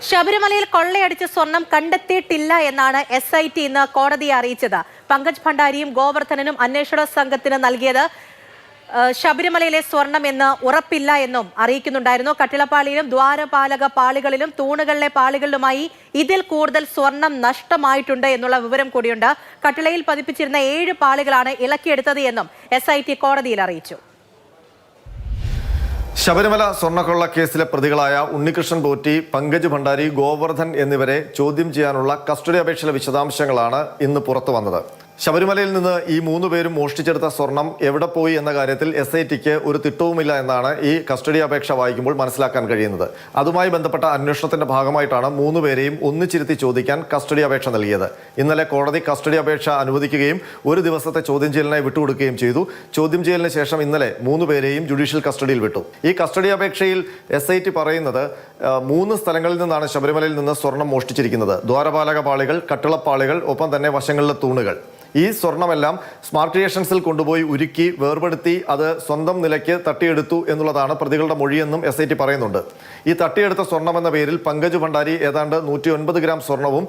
ശബരിമലയിൽ കൊള്ളയടിച്ച സ്വർണം കണ്ടെത്തിയിട്ടില്ല എന്നാണ് SIT ഇന്ന് കോടതിയെ അറിയിച്ചത്. പങ്കജ് ഭണ്ഡാരിയും ഗോവർദ്ധനും അന്വേഷണ സംഘത്തിന് നൽകിയത് ശബരിമലയിലെ സ്വർണം എന്ന് ഉറപ്പില്ല എന്നും അറിയിക്കുന്നുണ്ടായിരുന്നു. കട്ടിളപ്പാളിയിലും ദ്വാരപാലക പാളികളിലും തൂണുകളിലെ പാളികളിലുമായി ഇതിൽ കൂടുതൽ സ്വർണം നഷ്ടമായിട്ടുണ്ട് എന്നുള്ള വിവരം കൂടിയുണ്ട്. കട്ടിളയിൽ പതിപ്പിച്ചിരുന്ന 7 പാളികളാണ് ഇളക്കിയെടുത്തത് എന്നും SIT കോടതിയിൽ അറിയിച്ചു. ശബരിമല സ്വർണ്ണക്കൊള്ള കേസിലെ പ്രതികളായ ഉണ്ണികൃഷ്ണൻ പോറ്റി, പങ്കജ് ഭണ്ഡാരി, ഗോവർദ്ധൻ എന്നിവരെ ചോദ്യം ചെയ്യാനുള്ള കസ്റ്റഡി അപേക്ഷയിലെ വിശദാംശങ്ങളാണ് ഇന്ന് പുറത്തു വന്നത്. ശബരിമലയിൽ നിന്ന് ഈ 3 പേരും മോഷ്ടിച്ചെടുത്ത സ്വർണം എവിടെ പോയി എന്ന കാര്യത്തിൽ SITക്ക് ഒരു തിട്ടവുമില്ല എന്നാണ് ഈ കസ്റ്റഡി അപേക്ഷ വായിക്കുമ്പോൾ മനസ്സിലാക്കാൻ കഴിയുന്നത്. അതുമായി ബന്ധപ്പെട്ട അന്വേഷണത്തിന്റെ ഭാഗമായിട്ടാണ് 3 പേരെയും ഒന്നിച്ചിരുത്തി ചോദിക്കാൻ കസ്റ്റഡി അപേക്ഷ നൽകിയത്. ഇന്നലെ കോടതി കസ്റ്റഡി അപേക്ഷ അനുവദിക്കുകയും ഒരു ദിവസത്തെ ചോദ്യം ചെയ്യലിനായി വിട്ടുകൊടുക്കുകയും ചെയ്തു. ചോദ്യം ചെയ്യലിന് ശേഷം ഇന്നലെ 3 പേരെയും ജുഡീഷ്യൽ കസ്റ്റഡിയിൽ വിട്ടു. ഈ കസ്റ്റഡി അപേക്ഷയിൽ SIT പറയുന്നത് 3 സ്ഥലങ്ങളിൽ നിന്നാണ് ശബരിമലയിൽ നിന്ന് സ്വർണം മോഷ്ടിച്ചിരിക്കുന്നത്. ദ്വാരപാലക പാളികൾ, കട്ടിളപ്പാളികൾ, ഒപ്പം തന്നെ വശങ്ങളിലെ തൂണുകൾ. ഈ സ്വർണമെല്ലാം സ്മാർട്ട് ക്രിയേഷൻസിൽ കൊണ്ടുപോയി ഉരുക്കി വേർപെടുത്തി അത് സ്വന്തം നിലയ്ക്ക് തട്ടിയെടുത്തു എന്നുള്ളതാണ് പ്രതികളുടെ മൊഴിയെന്നും SIT പറയുന്നുണ്ട്. ഈ തട്ടിയെടുത്ത സ്വർണം എന്ന പേരിൽ പങ്കജ് ഭണ്ഡാരി ഏതാണ്ട് 109 ഗ്രാം സ്വർണവും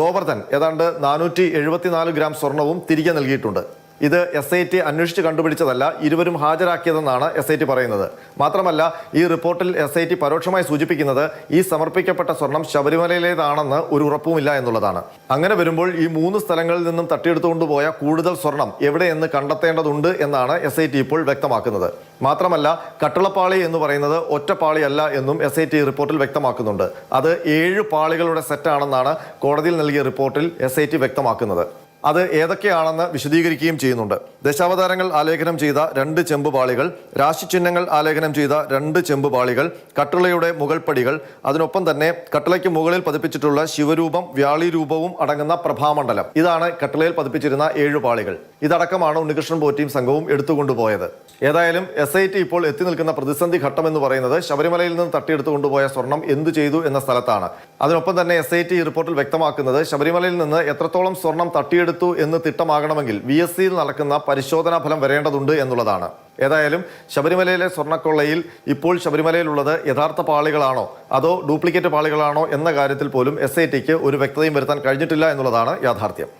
ഗോവർദ്ധൻ ഏതാണ്ട് 474 ഗ്രാം സ്വർണവും തിരികെ നൽകിയിട്ടുണ്ട്. ഇത് SIT അന്വേഷിച്ച് കണ്ടുപിടിച്ചതല്ല, ഇരുവരും ഹാജരാക്കിയതെന്നാണ് SIT പറയുന്നത്. മാത്രമല്ല, ഈ റിപ്പോർട്ടിൽ SIT പരോക്ഷമായി സൂചിപ്പിക്കുന്നത് ഈ സമർപ്പിക്കപ്പെട്ട സ്വർണം ശബരിമലയിലേതാണെന്ന് ഒരു ഉറപ്പുമില്ല എന്നുള്ളതാണ്. അങ്ങനെ വരുമ്പോൾ ഈ 3 സ്ഥലങ്ങളിൽ നിന്നും തട്ടിയെടുത്തുകൊണ്ടുപോയ കൂടുതൽ സ്വർണം എവിടെയെന്ന് കണ്ടെത്തേണ്ടതുണ്ട് എന്നാണ് SIT ഇപ്പോൾ വ്യക്തമാക്കുന്നത്. മാത്രമല്ല, കട്ടിളപ്പാളി എന്ന് പറയുന്നത് ഒറ്റപ്പാളിയല്ല എന്നും SIT റിപ്പോർട്ടിൽ വ്യക്തമാക്കുന്നുണ്ട്. അത് 7 പാളികളുടെ സെറ്റാണെന്നാണ് കോടതിയിൽ നൽകിയ റിപ്പോർട്ടിൽ SIT വ്യക്തമാക്കുന്നത്. അത് ഏതൊക്കെയാണെന്ന് വിശദീകരിക്കുകയും ചെയ്യുന്നുണ്ട്. ദശാവതാരങ്ങൾ ആലേഖനം ചെയ്ത 2 ചെമ്പ് പാളികൾ, രാശിചിഹ്നങ്ങൾ ആലേഖനം ചെയ്ത 2 ചെമ്പ് പാളികൾ, കട്ടിളയുടെ മുകൾപ്പടികൾ, അതിനൊപ്പം തന്നെ കട്ടിളയ്ക്ക് മുകളിൽ പതിപ്പിച്ചിട്ടുള്ള ശിവരൂപം, വ്യാളി രൂപവും അടങ്ങുന്ന പ്രഭാമണ്ഡലം. ഇതാണ് കട്ടിളയിൽ പതിപ്പിച്ചിരുന്ന 7 പാളികൾ. ഇതടക്കമാണ് ഉണ്ണികൃഷ്ണൻ പോറ്റിയും സംഘവും എടുത്തുകൊണ്ടുപോയത്. ഏതായാലും SIT ഇപ്പോൾ എത്തി നിൽക്കുന്ന പ്രതിസന്ധി ഘട്ടം എന്ന് പറയുന്നത് ശബരിമലയിൽ നിന്ന് തട്ടിയെടുത്തുകൊണ്ടുപോയ സ്വർണം എന്തു ചെയ്തു എന്ന സ്ഥലത്താണ്. അതിനൊപ്പം തന്നെ SIT റിപ്പോർട്ടിൽ വ്യക്തമാക്കുന്നത് ശബരിമലയിൽ നിന്ന് എത്രത്തോളം സ്വർണം തട്ടിയെടുത്തു എന്ന് തിട്ടമാകണമെങ്കിൽ VSCയിൽ നടക്കുന്ന പരിശോധനാ ഫലം വരേണ്ടതുണ്ട് എന്നുള്ളതാണ്. ഏതായാലും ശബരിമലയിലെ സ്വർണ്ണക്കൊള്ളയിൽ ഇപ്പോൾ ശബരിമലയിലുള്ളത് യഥാർത്ഥ പാളികളാണോ അതോ ഡ്യൂപ്ലിക്കേറ്റ് പാളികളാണോ എന്ന കാര്യത്തിൽ പോലും SITക്ക് ഒരു വ്യക്തതയും വരുത്താൻ കഴിഞ്ഞിട്ടില്ല എന്നുള്ളതാണ് യാഥാർത്ഥ്യം.